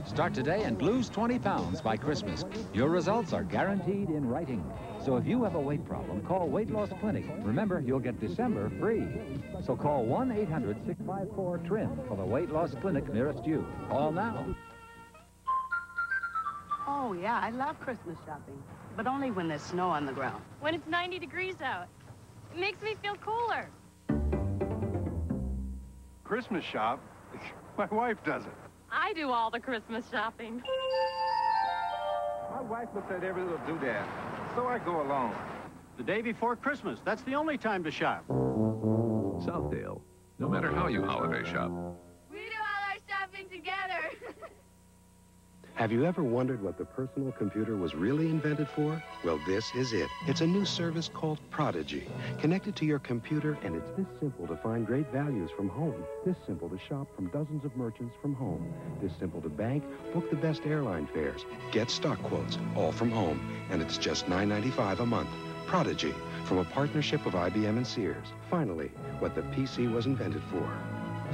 Start today and lose 20 pounds by Christmas. Your results are guaranteed in writing. So if you have a weight problem, call Weight Loss Clinic. Remember, you'll get December free. So call 1-800-654-TRIM for the Weight Loss Clinic nearest you. Call now. Oh, yeah, I love Christmas shopping, but only when there's snow on the ground. When it's 90 degrees out. It makes me feel cooler. Christmas shop? My wife does it. I do all the Christmas shopping. My wife looks at every little doodad, so I go along. The day before Christmas, that's the only time to shop. Southdale, no matter how you holiday shop. We do all our shopping together. Have you ever wondered what the personal computer was really invented for? Well, this is it. It's a new service called Prodigy. Connected to your computer, and it's this simple to find great values from home. This simple to shop from dozens of merchants from home. This simple to bank, book the best airline fares, get stock quotes, all from home. And it's just $9.95 a month. Prodigy, from a partnership of IBM and Sears. Finally, what the PC was invented for.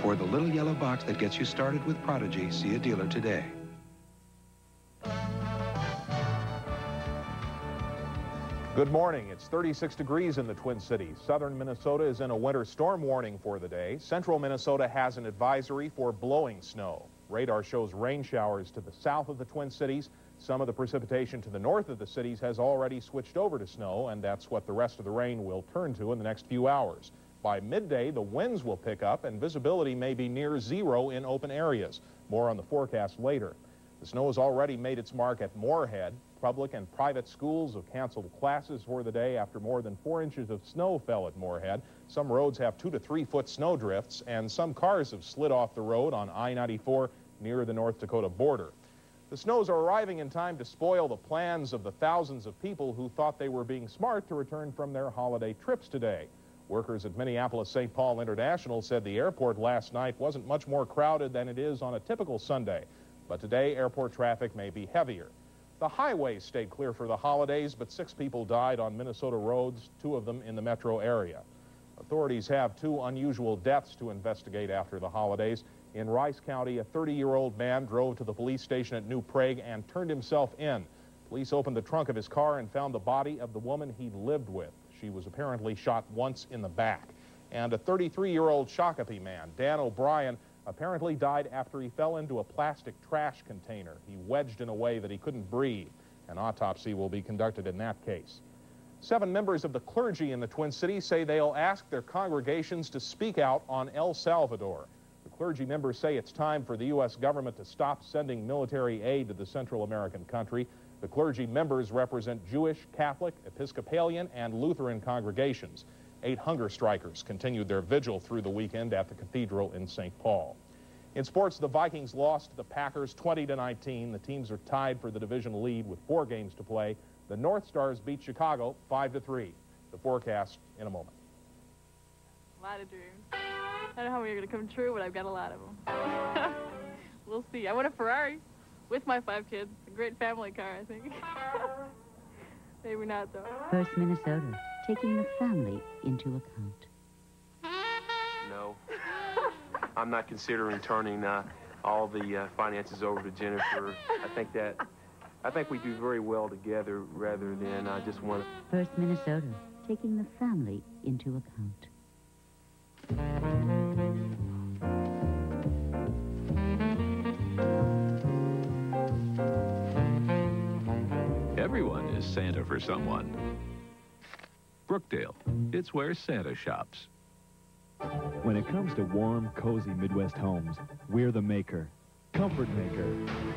For the little yellow box that gets you started with Prodigy, see a dealer today. Good morning. It's 36 degrees in the Twin Cities. Southern Minnesota is in a winter storm warning for the day. Central Minnesota has an advisory for blowing snow. Radar shows rain showers to the south of the Twin Cities. Some of the precipitation to the north of the cities has already switched over to snow, and that's what the rest of the rain will turn to in the next few hours. By midday, the winds will pick up, and visibility may be near zero in open areas. More on the forecast later. The snow has already made its mark at Moorhead. Public and private schools have canceled classes for the day after more than 4 inches of snow fell at Moorhead. Some roads have 2 to 3 foot snow drifts, and some cars have slid off the road on I-94 near the North Dakota border. The snows are arriving in time to spoil the plans of the thousands of people who thought they were being smart to return from their holiday trips today. Workers at Minneapolis-St. Paul International said the airport last night wasn't much more crowded than it is on a typical Sunday. But today, airport traffic may be heavier. The highways stayed clear for the holidays, but 6 people died on Minnesota roads, 2 of them in the metro area. Authorities have 2 unusual deaths to investigate after the holidays. In Rice County, a 30-year-old man drove to the police station at New Prague and turned himself in. Police opened the trunk of his car and found the body of the woman he lived with. She was apparently shot once in the back. And a 33-year-old Shakopee man, Dan O'Brien, apparently died after he fell into a plastic trash container. He wedged in a way that he couldn't breathe. An autopsy will be conducted in that case. 7 members of the clergy in the Twin Cities say they'll ask their congregations to speak out on El Salvador. The clergy members say it's time for the U.S. government to stop sending military aid to the Central American country. The clergy members represent Jewish, Catholic, Episcopalian, and Lutheran congregations. 8 hunger strikers continued their vigil through the weekend at the cathedral in St. Paul. In sports, the Vikings lost to the Packers 20-19. The teams are tied for the division lead with 4 games to play. The North Stars beat Chicago 5-3. The forecast in a moment. A lot of dreams. I don't know how many are going to come true, but I've got a lot of them. We'll see. I want a Ferrari with my 5 kids. A great family car, I think. Maybe not, though. First Minnesota, taking the family into account. No. I'm not considering turning all the finances over to Jennifer. I think we do very well together rather than just one. First Minnesota, taking the family into account. Everyone is Santa for someone. Brookdale, it's where Santa shops. When it comes to warm, cozy Midwest homes, we're the maker. Comfort Maker.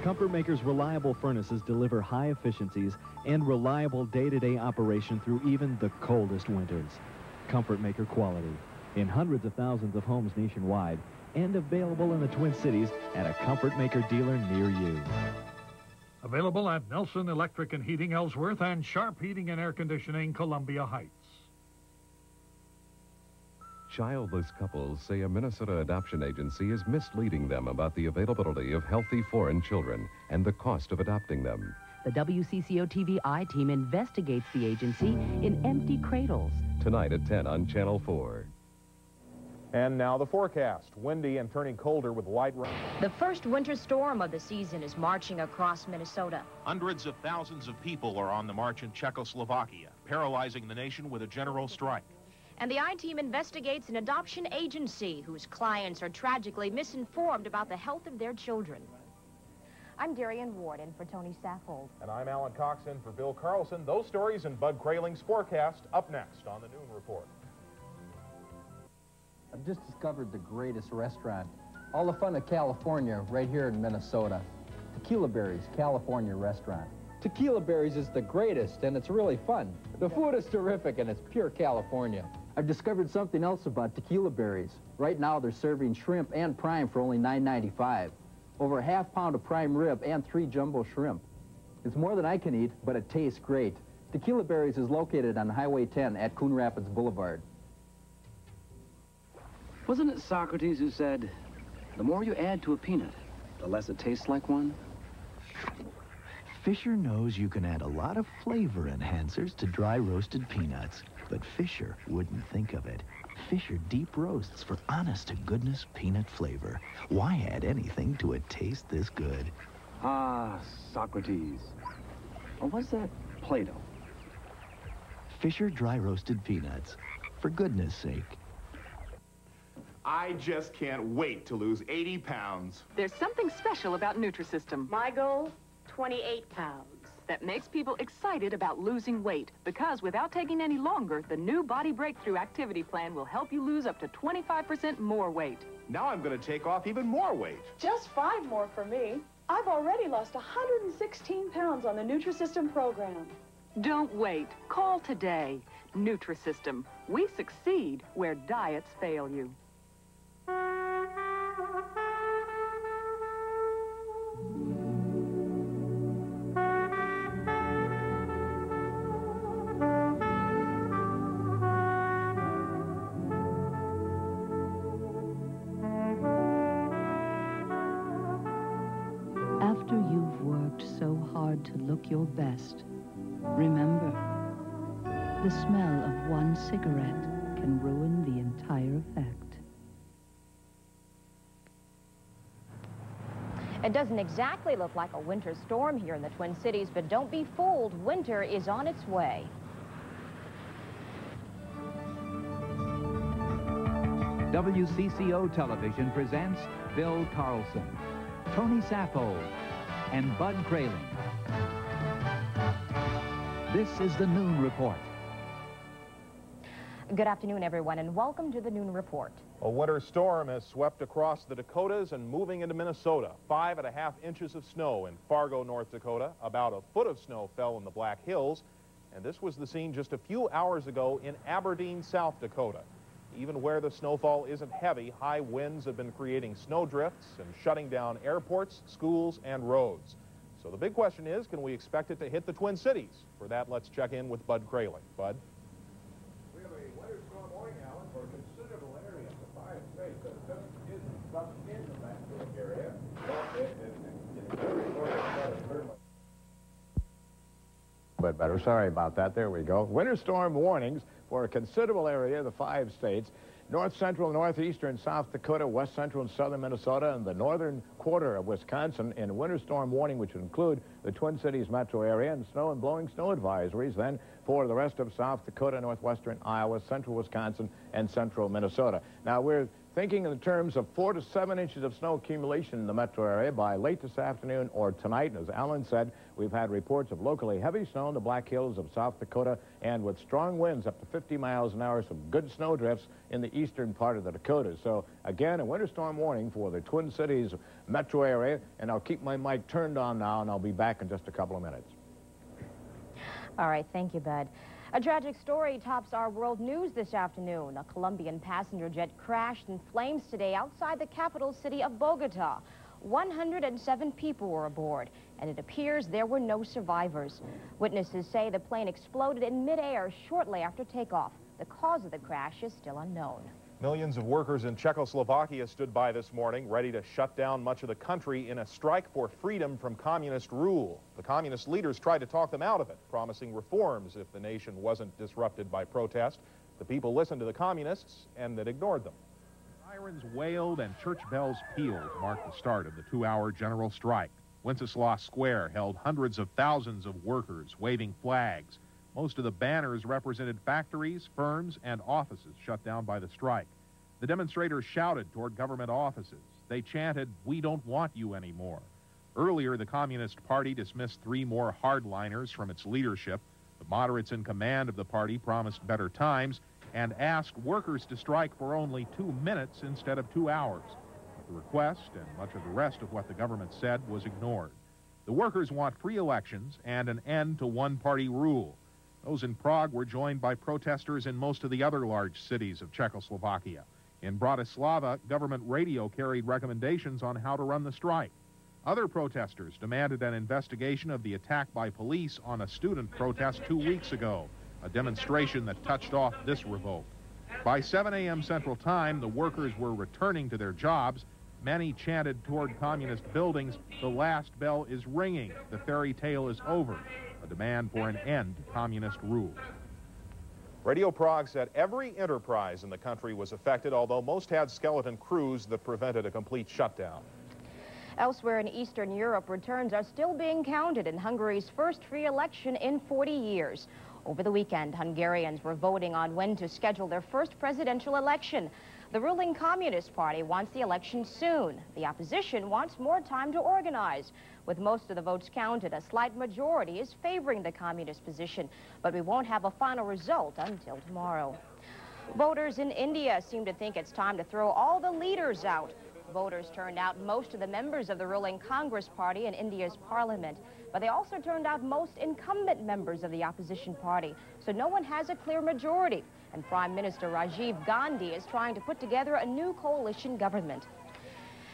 Comfort Maker's reliable furnaces deliver high efficiencies and reliable day-to-day operation through even the coldest winters. Comfort Maker quality in hundreds of thousands of homes nationwide and available in the Twin Cities at a Comfort Maker dealer near you. Available at Nelson Electric and Heating, Ellsworth, and Sharp Heating and Air Conditioning, Columbia Heights. Childless couples say a Minnesota adoption agency is misleading them about the availability of healthy foreign children and the cost of adopting them. The WCCO TV I-Team investigates the agency in Empty Cradles. Tonight at 10 on Channel 4. And now the forecast. Windy and turning colder with light rain. The first winter storm of the season is marching across Minnesota. Hundreds of thousands of people are on the march in Czechoslovakia, paralyzing the nation with a general strike. And the I-Team investigates an adoption agency whose clients are tragically misinformed about the health of their children. I'm Darian Ward in for Tony Saffold. And I'm Alan Coxon for Bill Carlson. Those stories and Bud Krayling's forecast up next on the Noon Report. I've just discovered the greatest restaurant. All the fun of California right here in Minnesota. Tequila Berry's California Restaurant. Tequila Berry's is the greatest, and it's really fun. The food is terrific, and it's pure California. I've discovered something else about Tequila Berry's. Right now, they're serving shrimp and prime for only $9.95. Over a half pound of prime rib and 3 jumbo shrimp. It's more than I can eat, but it tastes great. Tequila Berry's is located on Highway 10 at Coon Rapids Boulevard. Wasn't it Socrates who said, the more you add to a peanut, the less it tastes like one? Fisher knows you can add a lot of flavor enhancers to dry roasted peanuts, but Fisher wouldn't think of it. Fisher deep roasts for honest-to-goodness peanut flavor. Why add anything to a taste this good? Ah, Socrates. Or was that Plato? Fisher dry roasted peanuts. For goodness sake. I just can't wait to lose 80 pounds. There's something special about Nutrisystem. My goal, 28 pounds. That makes people excited about losing weight, because without taking any longer, the new Body Breakthrough Activity Plan will help you lose up to 25% more weight. Now I'm going to take off even more weight. Just 5 more for me. I've already lost 116 pounds on the Nutrisystem program. Don't wait. Call today. Nutrisystem. We succeed where diets fail you. After you've worked so hard to look your best, remember, the smell of one cigarette can ruin the entire effect. It doesn't exactly look like a winter storm here in the Twin Cities, but don't be fooled, winter is on its way. WCCO Television presents Bill Carlson, Tony Saffold, and Bud Krayling. This is the Noon Report. Good afternoon, everyone, and welcome to the Noon Report. A winter storm has swept across the Dakotas and moving into Minnesota. 5.5 inches of snow in Fargo, North Dakota. About a foot of snow fell in the Black Hills. And this was the scene just a few hours ago in Aberdeen, South Dakota. Even where the snowfall isn't heavy, high winds have been creating snowdrifts and shutting down airports, schools, and roads. So the big question is, can we expect it to hit the Twin Cities? For that, let's check in with Bud Krayling. Bud? We have a winter storm warning, Alan, for a considerable area of the 5 states that just isn't stuck in the Metro area. But better. Sorry about that. There we go. Winter storm warnings for a considerable area of the 5 states. North central, northeastern South Dakota, west central and southern Minnesota, and the northern quarter of Wisconsin in winter storm warning, which would include the Twin Cities metro area, and snow and blowing snow advisories then for the rest of South Dakota, northwestern Iowa, central Wisconsin, and central Minnesota. Now, we're thinking in terms of 4 to 7 inches of snow accumulation in the metro area by late this afternoon or tonight. And as Alan said, we've had reports of locally heavy snow in the Black Hills of South Dakota, and with strong winds up to 50 miles an hour, some good snow drifts in the eastern part of the Dakotas. So again, a winter storm warning for the Twin Cities metro area, and I'll keep my mic turned on now, and I'll be back in just a couple of minutes. All right, thank you, Bud. A tragic story tops our world news this afternoon. A Colombian passenger jet crashed in flames today outside the capital city of Bogota. 107 people were aboard, and it appears there were no survivors. Witnesses say the plane exploded in midair shortly after takeoff. The cause of the crash is still unknown. Millions of workers in Czechoslovakia stood by this morning, ready to shut down much of the country in a strike for freedom from communist rule. The communist leaders tried to talk them out of it, promising reforms if the nation wasn't disrupted by protest. The people listened to the communists, and it ignored them. Sirens wailed and church bells pealed to mark the start of the 2-hour general strike. Wenceslas Square held hundreds of thousands of workers waving flags. Most of the banners represented factories, firms, and offices shut down by the strike. The demonstrators shouted toward government offices. They chanted, "We don't want you anymore." Earlier, the Communist Party dismissed 3 more hardliners from its leadership. The moderates in command of the party promised better times and asked workers to strike for only 2 minutes instead of 2 hours. But the request and much of the rest of what the government said was ignored. The workers want free elections and an end to one-party rule. Those in Prague were joined by protesters in most of the other large cities of Czechoslovakia. In Bratislava, government radio carried recommendations on how to run the strike. Other protesters demanded an investigation of the attack by police on a student protest 2 weeks ago, a demonstration that touched off this revolt. By 7 a.m. Central Time, the workers were returning to their jobs. Many chanted toward communist buildings, "The last bell is ringing. The fairy tale is over," a demand for an end to communist rule. Radio Prague said every enterprise in the country was affected, although most had skeleton crews that prevented a complete shutdown. Elsewhere in Eastern Europe, returns are still being counted in Hungary's first free election in 40 years. Over the weekend, Hungarians were voting on when to schedule their first presidential election. The ruling Communist Party wants the election soon. The opposition wants more time to organize. With most of the votes counted, a slight majority is favoring the communist position, but we won't have a final result until tomorrow. Voters in India seem to think it's time to throw all the leaders out. Voters turned out most of the members of the ruling Congress Party in India's parliament, but they also turned out most incumbent members of the opposition party, so no one has a clear majority. And Prime Minister Rajiv Gandhi is trying to put together a new coalition government.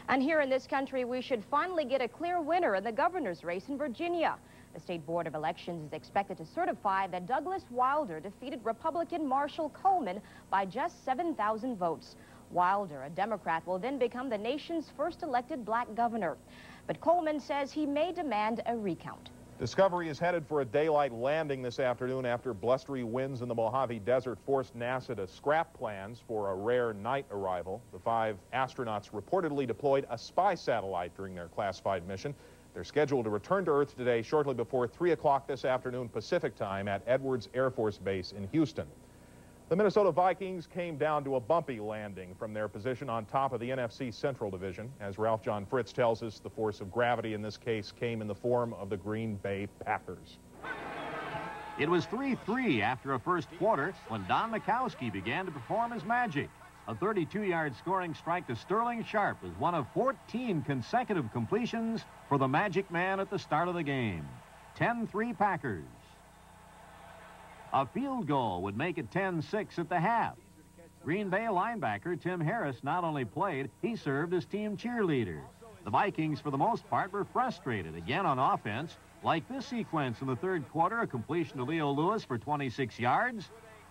And here in this country, we should finally get a clear winner in the governor's race in Virginia. The State Board of Elections is expected to certify that Douglas Wilder defeated Republican Marshall Coleman by just 7,000 votes. Wilder, a Democrat, will then become the nation's first elected black governor. But Coleman says he may demand a recount. Discovery is headed for a daylight landing this afternoon after blustery winds in the Mojave Desert forced NASA to scrap plans for a rare night arrival. The 5 astronauts reportedly deployed a spy satellite during their classified mission. They're scheduled to return to Earth today shortly before 3 o'clock this afternoon Pacific time at Edwards Air Force Base in Houston. The Minnesota Vikings came down to a bumpy landing from their position on top of the NFC Central Division. As Ralph John Fritz tells us, the force of gravity in this case came in the form of the Green Bay Packers. It was 3-3 after a first quarter when Don Mikowski began to perform his magic. A 32-yard scoring strike to Sterling Sharp was one of 14 consecutive completions for the Magic Man at the start of the game. 10-3 Packers. A field goal would make it 10-6 at the half. Green Bay linebacker Tim Harris not only played, he served as team cheerleader. The Vikings, for the most part, were frustrated again on offense, like this sequence in the third quarter, a completion to Leo Lewis for 26 yards.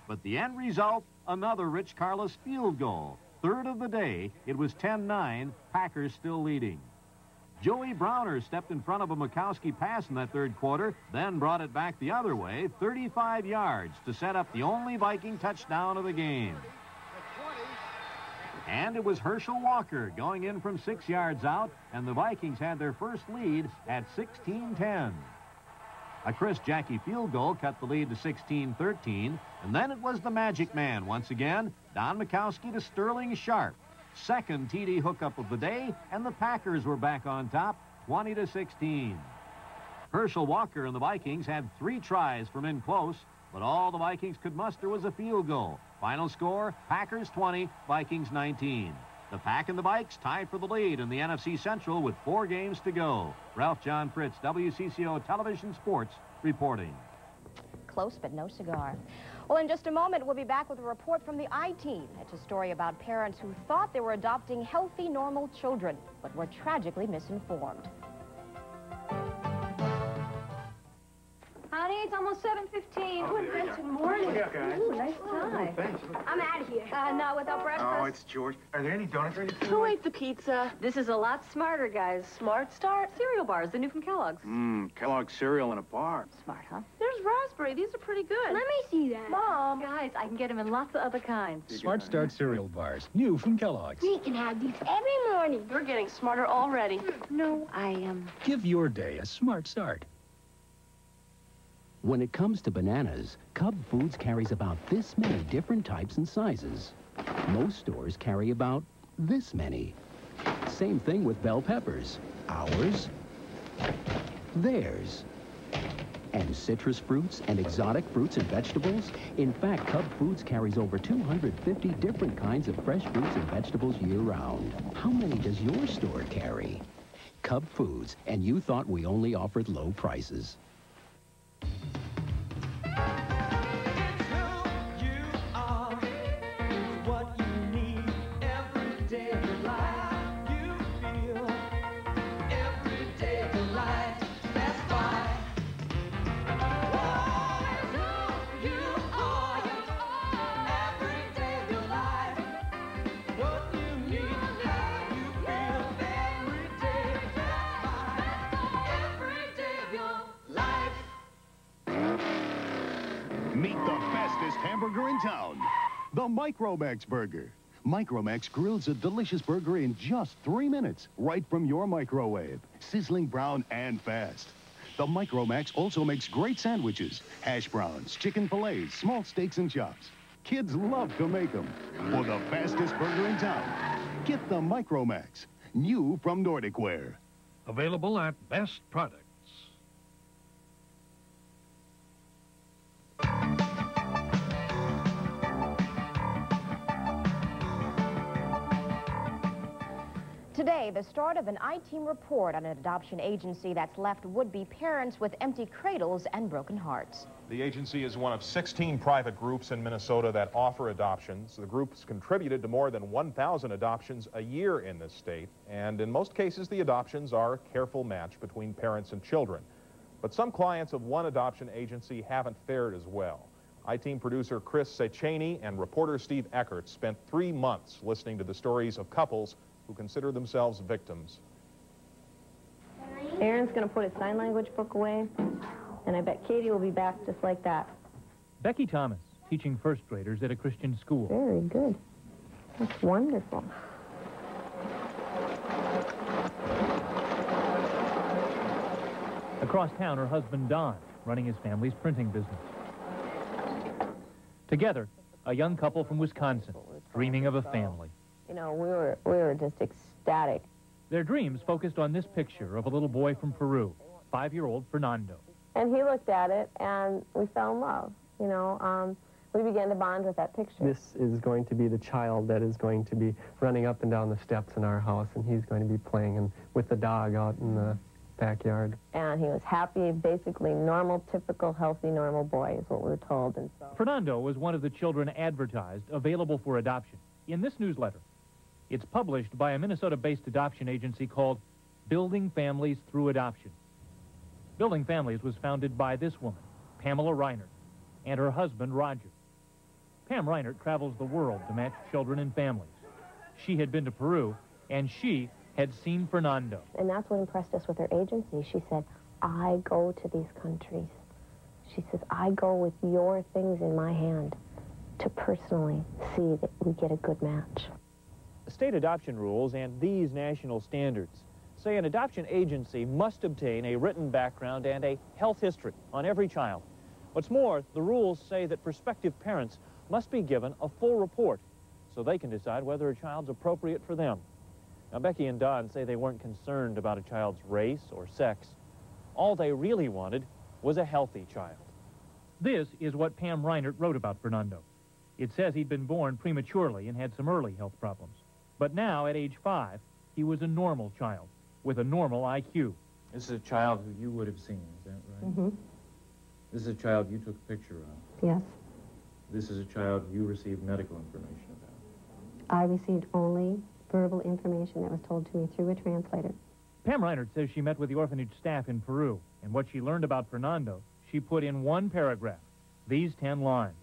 But the end result, another Rich Carlos field goal. Third of the day, it was 10-9, Packers still leading. Joey Browner stepped in front of a Mikowski pass in that third quarter, then brought it back the other way, 35 yards, to set up the only Viking touchdown of the game. And it was Herschel Walker going in from 6 yards out, and the Vikings had their first lead at 16-10. A Chris Jackie field goal cut the lead to 16-13, and then it was the Magic Man once again, Don Mikowski to Sterling Sharp. Second TD hookup of the day, and the Packers were back on top, 20-16. Herschel Walker and the Vikings had 3 tries from in close, but all the Vikings could muster was a field goal. Final score, Packers 20, Vikings 19. The Pack and the Vikes tied for the lead in the NFC Central with 4 games to go. Ralph John Fritz, WCCO Television Sports, reporting. Close but no cigar. Well, in just a moment, we'll be back with a report from the I-Team. It's a story about parents who thought they were adopting healthy, normal children, but were tragically misinformed. Hi, honey. It's almost 7:15. Oh, good morning. Morning. Yeah, guys. Ooh, nice tie. Thanks. I'm out of here. Not without breakfast. Oh, it's George. Are there any donuts or anything? Who ate the pizza? This is a lot smarter, guys. Smart Start? Cereal bars, the new from Kellogg's. Kellogg's cereal in a bar. Smart, huh? There's raspberry. These are pretty good. Let me see that. Mom. Guys, I can get them in lots of other kinds. Smart Start cereal bars, new from Kellogg's. We can have these every morning. You're getting smarter already. No, I am. Give your day a smart start. When it comes to bananas, Cub Foods carries about this many different types and sizes. Most stores carry about this many. Same thing with bell peppers. Ours, theirs. And citrus fruits and exotic fruits and vegetables. In fact, Cub Foods carries over 250 different kinds of fresh fruits and vegetables year-round. How many does your store carry? Cub Foods, and you thought we only offered low prices. Meet the fastest hamburger in town, the Micromax Burger. Micromax grills a delicious burger in just 3 minutes, right from your microwave. Sizzling brown and fast. The Micromax also makes great sandwiches, hash browns, chicken fillets, small steaks and chops. Kids love to make them. For the fastest burger in town, get the Micromax, new from Nordic Ware. Available at Best Products. Today, the start of an I-Team report on an adoption agency that's left would-be parents with empty cradles and broken hearts. The agency is one of 16 private groups in Minnesota that offer adoptions. The group's contributed to more than 1,000 adoptions a year in this state, and in most cases, the adoptions are a careful match between parents and children. But some clients of one adoption agency haven't fared as well. I-Team producer Chris Secheney and reporter Steve Eckert spent 3 months listening to the stories of couples who consider themselves victims. Aaron's going to put his sign language book away, and I bet Katie will be back just like that. Becky Thomas, teaching first graders at a Christian school. Very good. That's wonderful. Across town, her husband Don, running his family's printing business. Together, a young couple from Wisconsin, dreaming of a family. You know, we were just ecstatic. Their dreams focused on this picture of a little boy from Peru, 5-year-old Fernando. And he looked at it, and we fell in love. You know, we began to bond with that picture. This is going to be the child that is going to be running up and down the steps in our house, and he's going to be playing with the dog out in the backyard. And he was happy, basically normal, typical, healthy, normal boy is what we were told. And so Fernando was one of the children advertised available for adoption in this newsletter. It's published by a Minnesota-based adoption agency called Building Families Through Adoption. Building Families was founded by this woman, Pamela Reinert, and her husband, Roger. Pam Reinert travels the world to match children and families. She had been to Peru, and she had seen Fernando. And that's what impressed us with her agency. She said, I go to these countries. She says, I go with your things in my hand to personally see that we get a good match. State adoption rules and these national standards say an adoption agency must obtain a written background and a health history on every child. What's more, the rules say that prospective parents must be given a full report so they can decide whether a child's appropriate for them. Now, Becky and Don say they weren't concerned about a child's race or sex. All they really wanted was a healthy child. This is what Pam Reinert wrote about Fernando. It says he'd been born prematurely and had some early health problems. But now, at age 5, he was a normal child with a normal IQ. This is a child who you would have seen, is that right? Mm-hmm. This is a child you took a picture of. Yes. This is a child you received medical information about. I received only verbal information that was told to me through a translator. Pam Reinert says she met with the orphanage staff in Peru, and what she learned about Fernando, she put in one paragraph, these 10 lines.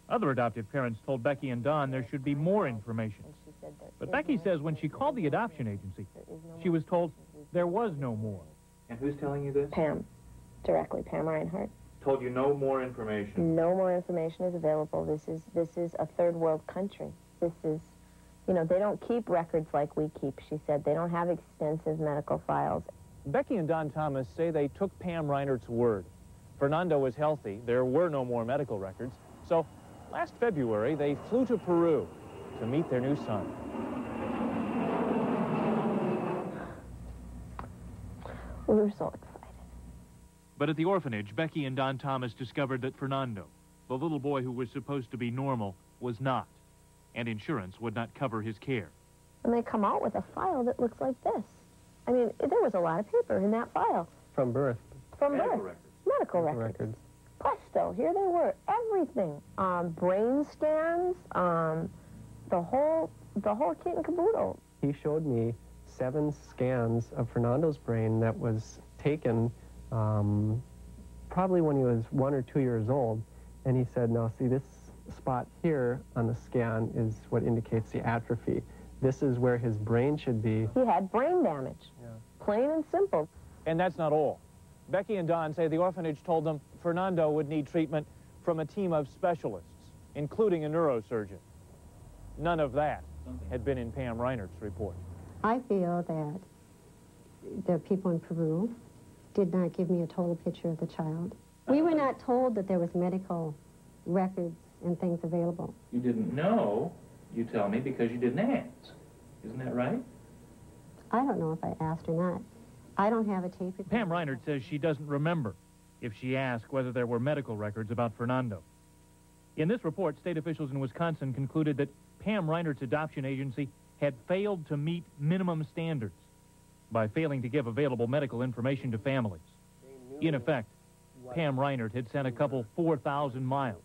Other adoptive parents told Becky and Don there should be more information. But Becky says when she called the adoption agency, she was told there was no more. And who's telling you this? Pam, directly, Pam Reinhardt. Told you no more information. No more information is available. This is a third world country. This is, you know, they don't keep records like we keep, she said. They don't have extensive medical files. Becky and Don Thomas say they took Pam Reinert's word. Fernando was healthy. There were no more medical records. So last February, they flew to Peru to meet their new son. We were so excited. But at the orphanage, Becky and Don Thomas discovered that Fernando, the little boy who was supposed to be normal, was not, and insurance would not cover his care. And they come out with a file that looks like this. I mean, there was a lot of paper in that file. From birth. From birth. Medical records. Presto, here they were. Everything. Brain scans, the whole kit and caboodle. He showed me 7 scans of Fernando's brain that was taken probably when he was 1 or 2 years old. And he said, now see, this spot here on the scan is what indicates the atrophy. This is where his brain should be. He had brain damage. Yeah. Plain and simple. And that's not all. Becky and Don say the orphanage told them Fernando would need treatment from a team of specialists, including a neurosurgeon. None of that had been in Pam Reinert's report. I feel that the people in Peru did not give me a total picture of the child. We were not told that there was medical records and things available. You didn't know, you tell me, because you didn't ask. Isn't that right? I don't know if I asked or not. I don't have a tape recorder. Pam Reinert says she doesn't remember if she asked whether there were medical records about Fernando. In this report, state officials in Wisconsin concluded that Pam Reinert's adoption agency had failed to meet minimum standards by failing to give available medical information to families. In effect, Pam Reinert had sent a couple 4,000 miles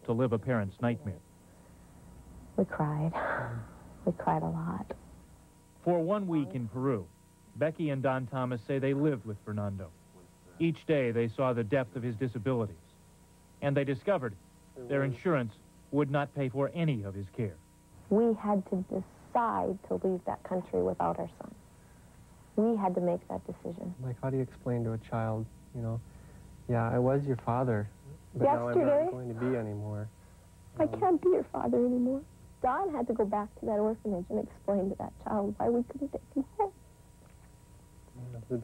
to live a parent's nightmare. We cried. We cried a lot. For 1 week in Peru, Becky and Don Thomas say they lived with Fernando. Each day they saw the depth of his disabilities, and they discovered their insurance would not pay for any of his care. We had to decide to leave that country without our son. We had to make that decision. Like, how do you explain to a child, you know, yeah, I was your father, but yesterday, now I'm not going to be anymore. I can't be your father anymore. Don had to go back to that orphanage and explain to that child why we couldn't take him home.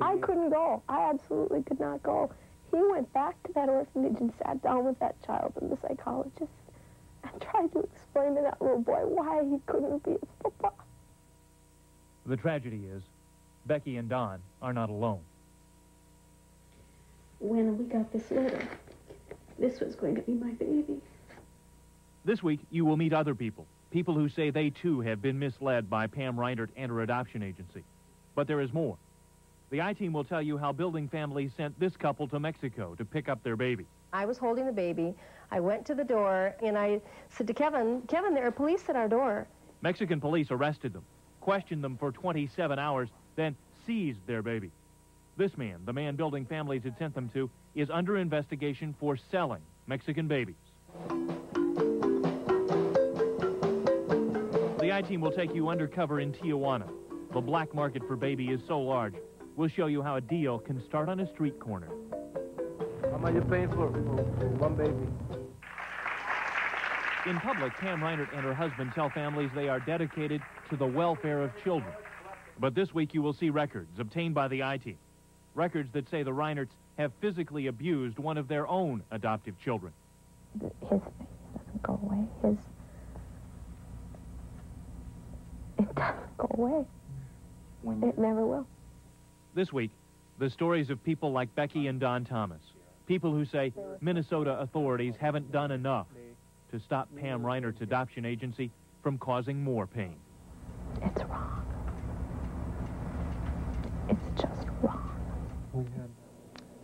I couldn't go. I absolutely could not go. He went back to that orphanage and sat down with that child and the psychologist and tried to explain to that little boy why he couldn't be his papa. The tragedy is, Becky and Don are not alone. When we got this letter, this was going to be my baby. This week, you will meet other people who say they too have been misled by Pam Reinert and her adoption agency. But there is more. The I-Team will tell you how Building Families sent this couple to Mexico to pick up their baby. I was holding the baby. I went to the door, and I said to Kevin, there are police at our door. Mexican police arrested them, questioned them for 27 hours, then seized their baby. This man, the man Building Families had sent them to, is under investigation for selling Mexican babies. The I-Team will take you undercover in Tijuana. The black market for baby is so large, we'll show you how a deal can start on a street corner. How much are you paying for one baby? In public, Pam Reinert and her husband tell families they are dedicated to the welfare of children. But this week you will see records obtained by the I-Team. Records that say the Reinerts have physically abused one of their own adoptive children. His face doesn't go away. It doesn't go away. It never will. This week, the stories of people like Becky and Don Thomas. People who say Minnesota authorities haven't done enough to stop Pam Reinert's adoption agency from causing more pain. It's wrong. It's just wrong.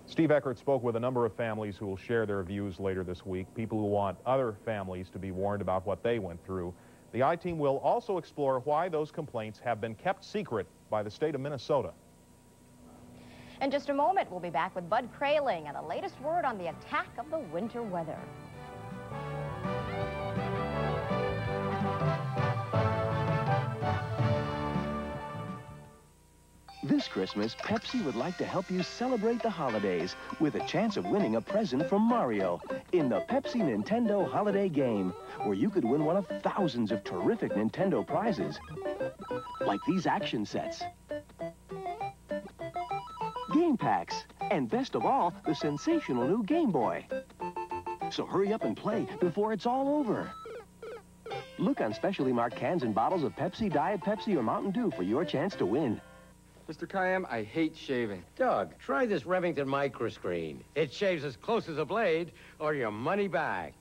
Steve Eckert spoke with a number of families who will share their views later this week, people who want other families to be warned about what they went through. The I-Team will also explore why those complaints have been kept secret by the state of Minnesota. In just a moment, we'll be back with Bud Kraling and the latest word on the attack of the winter weather. This Christmas, Pepsi would like to help you celebrate the holidays with a chance of winning a present from Mario in the Pepsi Nintendo Holiday Game, where you could win one of thousands of terrific Nintendo prizes, like these action sets, game packs, and best of all, the sensational new Game Boy. So hurry up and play before it's all over. Look on specially marked cans and bottles of Pepsi, Diet Pepsi, or Mountain Dew for your chance to win. Mr. Kayam, I hate shaving. Doug, try this Remington microscreen. It shaves as close as a blade or your money back.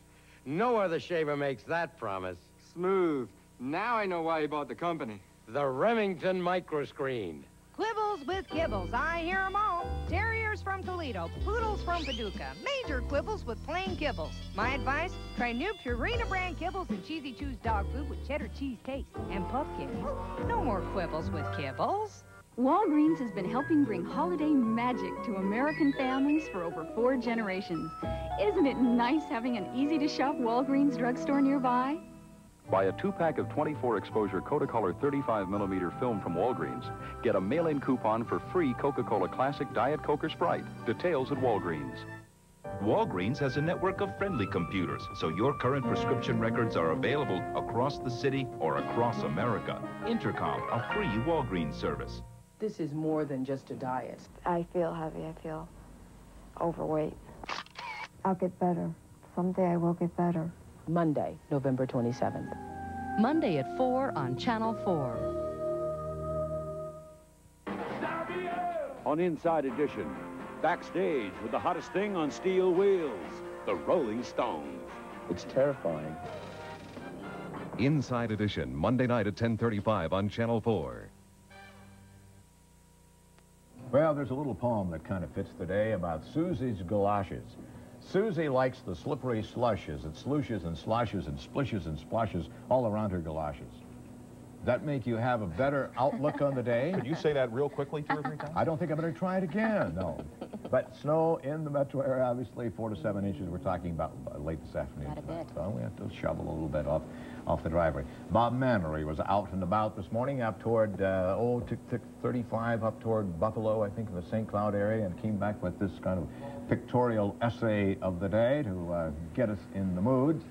No other shaver makes that promise. Smooth. Now I know why he bought the company. The Remington microscreen. Quibbles with kibbles, I hear 'em all. Terriers from Toledo, poodles from Paducah, major quibbles with plain kibbles. My advice, try new Purina brand kibbles and Cheesy Chews dog food with cheddar cheese taste and pumpkin. No more quibbles with kibbles. Walgreens has been helping bring holiday magic to American families for over 4 generations. Isn't it nice having an easy-to-shop Walgreens drugstore nearby? Buy a 2-pack of 24-exposure Coca-Cola 35mm film from Walgreens. Get a mail-in coupon for free Coca-Cola Classic Diet Coke or Sprite. Details at Walgreens. Walgreens has a network of friendly computers, so your current prescription records are available across the city or across America. Intercom, a free Walgreens service. This is more than just a diet. I feel heavy. I feel overweight. I'll get better. Someday I will get better. Monday, November 27th. Monday at 4 on Channel 4. On Inside Edition, backstage with the hottest thing on steel wheels, the Rolling Stones. It's terrifying. Inside Edition, Monday night at 10:35 on Channel 4. Well, there's a little poem that kind of fits today about Susie's galoshes. Susie likes the slippery slushes. It slushes and sloshes and splishes and splashes all around her galoshes. Does that make you have a better outlook on the day? Could you say that real quickly 2 or 3 times? I don't think I better try it again, no. But snow in the metro area, obviously 4 to 7 inches. We're talking about late this afternoon. Not a bit. So we have to shovel a little bit off the driveway. Bob Mannery was out and about this morning up toward, 35 up toward Buffalo, I think, in the St. Cloud area, and came back with this kind of pictorial essay of the day to get us in the mood.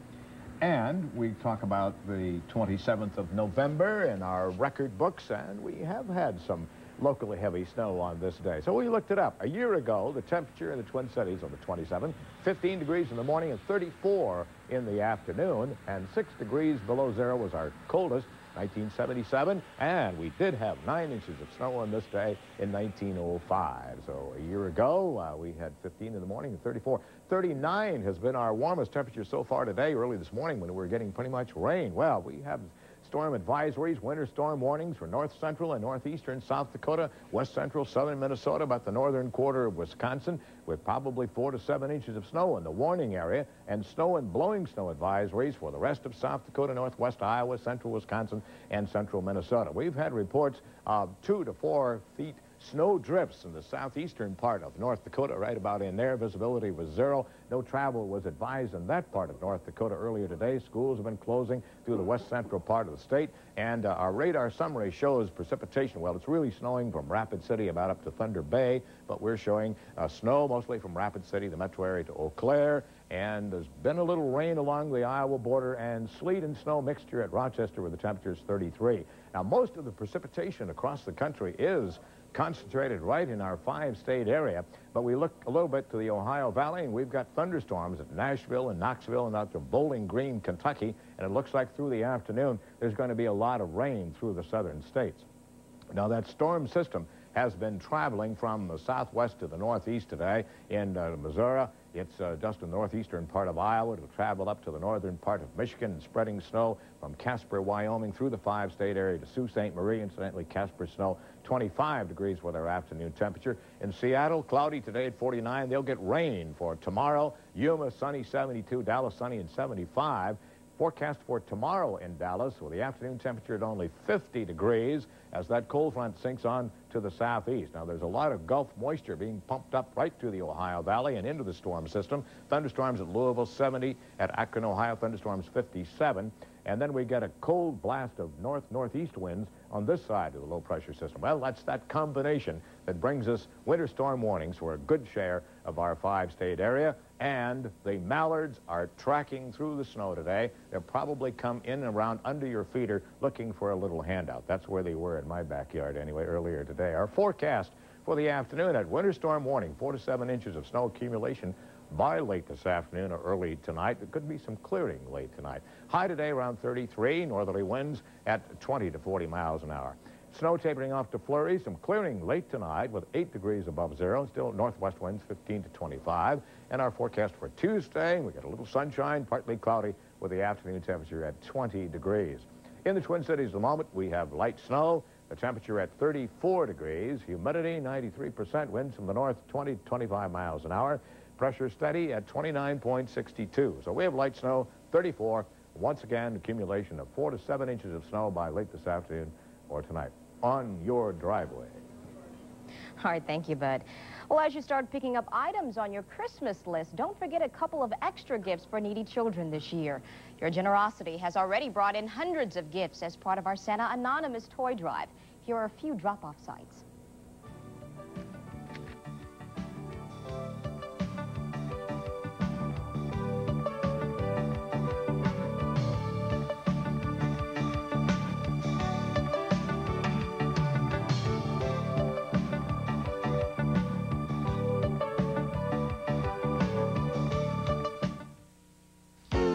And we talk about the 27th of November in our record books, and we have had some locally heavy snow on this day. So we looked it up. A year ago, the temperature in the Twin Cities on the 27th, 15 degrees in the morning and 34 in the afternoon, and 6 degrees below zero was our coldest, 1977, and we did have 9 inches of snow on this day in 1905. So a year ago, we had 15 in the morning and 34. 39 has been our warmest temperature so far today, early this morning when we were getting pretty much rain. Well, we have storm advisories, winter storm warnings for north central and northeastern South Dakota, west central southern Minnesota, about the northern quarter of Wisconsin, with probably 4 to 7 inches of snow in the warning area, and snow and blowing snow advisories for the rest of South Dakota, northwest Iowa, central Wisconsin, and central Minnesota. We've had reports of 2 to 4 feet snow drifts in the southeastern part of North Dakota, right about in there. Visibility was 0. No travel was advised in that part of North Dakota earlier today. Schools have been closing through the west central part of the state. And our radar summary shows precipitation. Well, it's really snowing from Rapid City about up to Thunder Bay, but we're showing snow mostly from Rapid City, the metro area, to Eau Claire. And there's been a little rain along the Iowa border and sleet and snow mixture at Rochester where the temperature is 33. Now, most of the precipitation across the country is concentrated right in our 5-state area, but we look a little bit to the Ohio Valley, and we've got thunderstorms at Nashville and Knoxville and out to Bowling Green, Kentucky, and it looks like through the afternoon there's going to be a lot of rain through the southern states. Now, that storm system has been traveling from the southwest to the northeast today in Missouri. It's just in the northeastern part of Iowa. It'll travel up to the northern part of Michigan and spreading snow from Casper, Wyoming, through the 5-state area to Sault Ste. Marie. Incidentally, Casper snow, 25 degrees with our afternoon temperature. In Seattle, cloudy today at 49. They'll get rain for tomorrow. Yuma, sunny, 72. Dallas, sunny and 75. Forecast for tomorrow in Dallas with the afternoon temperature at only 50 degrees as that cold front sinks on to the southeast. Now, there's a lot of Gulf moisture being pumped up right to the Ohio Valley and into the storm system. Thunderstorms at Louisville, 70. At Akron, Ohio, thunderstorms 57. And then we get a cold blast of north-northeast winds on this side of the low-pressure system. Well, that's that combination that brings us winter storm warnings for a good share of our 5-state area. And the mallards are tracking through the snow today. They'll probably come in around under your feeder looking for a little handout. That's where they were in my backyard anyway earlier today. Our forecast for the afternoon at winter storm warning, 4 to 7 inches of snow accumulation by late this afternoon or early tonight. There could be some clearing late tonight. High today around 33, northerly winds at 20 to 40 miles an hour. Snow tapering off to flurries, some clearing late tonight with 8 degrees above zero. Still northwest winds 15 to 25. And our forecast for Tuesday, we get a little sunshine, partly cloudy with the afternoon temperature at 20 degrees. In the Twin Cities at the moment, we have light snow. The temperature at 34 degrees. Humidity 93%. Winds from the north 20 to 25 miles an hour. Pressure steady at 29.62. So we have light snow, 34. Once again, accumulation of 4 to 7 inches of snow by late this afternoon or tonight on your driveway. All right, thank you, Bud. Well, as you start picking up items on your Christmas list, don't forget a couple of extra gifts for needy children this year. Your generosity has already brought in hundreds of gifts as part of our Santa Anonymous toy drive. Here are a few drop-off sites.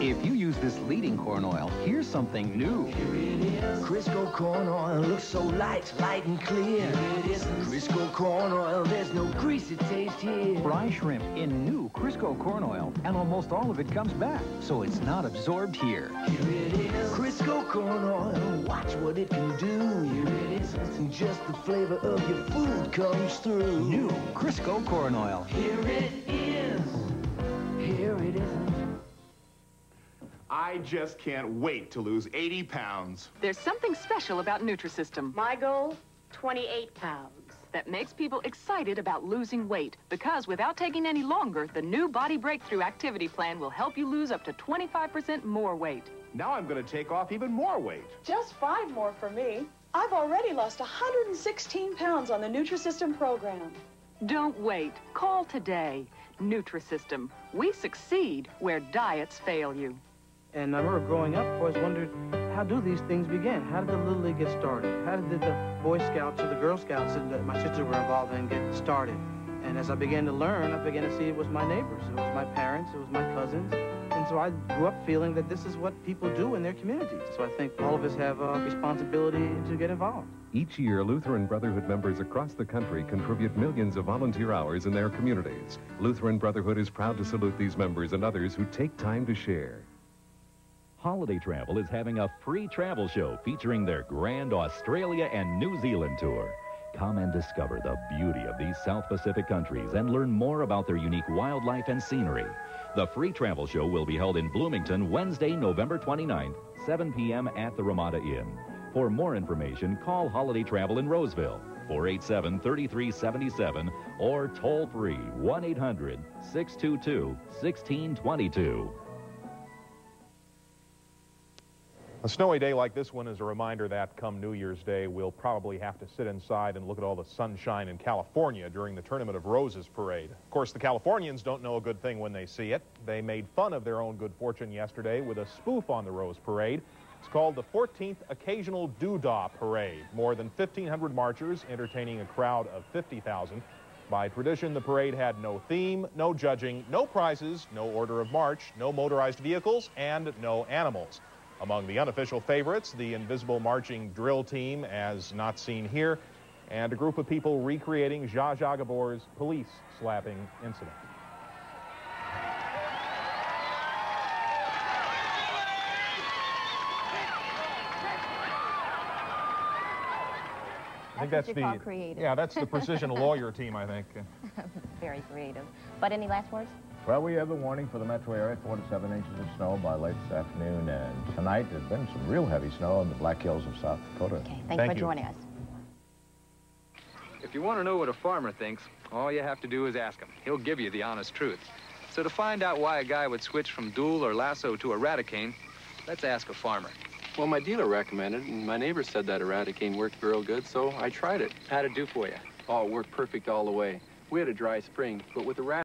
If you use this leading corn oil, here's something new. Here it is. Crisco corn oil looks so light and clear. Here it is. Crisco corn oil, there's no greasy taste here. Fry shrimp in new Crisco corn oil, and almost all of it comes back, so it's not absorbed here. Here it is. Crisco corn oil, watch what it can do. Here it is. And just the flavor of your food comes through. New Crisco corn oil. Here it is. Here it is. I just can't wait to lose 80 pounds. There's something special about Nutrisystem. My goal, 28 pounds. That makes people excited about losing weight, because without taking any longer, the new Body Breakthrough Activity Plan will help you lose up to 25% more weight. Now I'm going to take off even more weight. Just 5 more for me. I've already lost 116 pounds on the Nutrisystem program. Don't wait. Call today. Nutrisystem. We succeed where diets fail you. And I remember growing up, I always wondered, how do these things begin? How did the Little League get started? How did the Boy Scouts or the Girl Scouts that my sister were involved in get started? And as I began to learn, I began to see it was my neighbors, it was my parents, it was my cousins. And so I grew up feeling that this is what people do in their communities. So I think all of us have a responsibility to get involved. Each year, Lutheran Brotherhood members across the country contribute millions of volunteer hours in their communities. Lutheran Brotherhood is proud to salute these members and others who take time to share. Holiday Travel is having a free travel show featuring their grand Australia and New Zealand tour. Come and discover the beauty of these South Pacific countries and learn more about their unique wildlife and scenery. The free travel show will be held in Bloomington Wednesday, November 29th, 7 p.m. at the Ramada Inn. For more information, call Holiday Travel in Roseville, 487-3377, or toll free 1-800-622-1622. A snowy day like this one is a reminder that come New Year's Day, we'll probably have to sit inside and look at all the sunshine in California during the Tournament of Roses parade. Of course, the Californians don't know a good thing when they see it. They made fun of their own good fortune yesterday with a spoof on the Rose Parade. It's called the 14th Occasional Doodah Parade. More than 1,500 marchers entertaining a crowd of 50,000. By tradition, the parade had no theme, no judging, no prizes, no order of march, no motorized vehicles, and no animals. Among the unofficial favorites, the invisible marching drill team, as not seen here, and a group of people recreating Zsa Zsa Gabor's police slapping incident. I think that's what you call creative. Yeah, that's the precision lawyer team, I think. Very creative. But any last words? Well, we have the warning for the metro area, 4 to 7 inches of snow by late this afternoon. And tonight, there's been some real heavy snow in the Black Hills of South Dakota. Okay, thank you for joining us. you want to know what a farmer thinks, all you have to do is ask him. He'll give you the honest truth. So to find out why a guy would switch from Dual or Lasso to Eradicane, let's ask a farmer. Well, my dealer recommended it, and my neighbor said that Eradicane worked real good, so I tried it. How'd it do for you? Oh, it worked perfect all the way. We had a dry spring, but with Eradicane,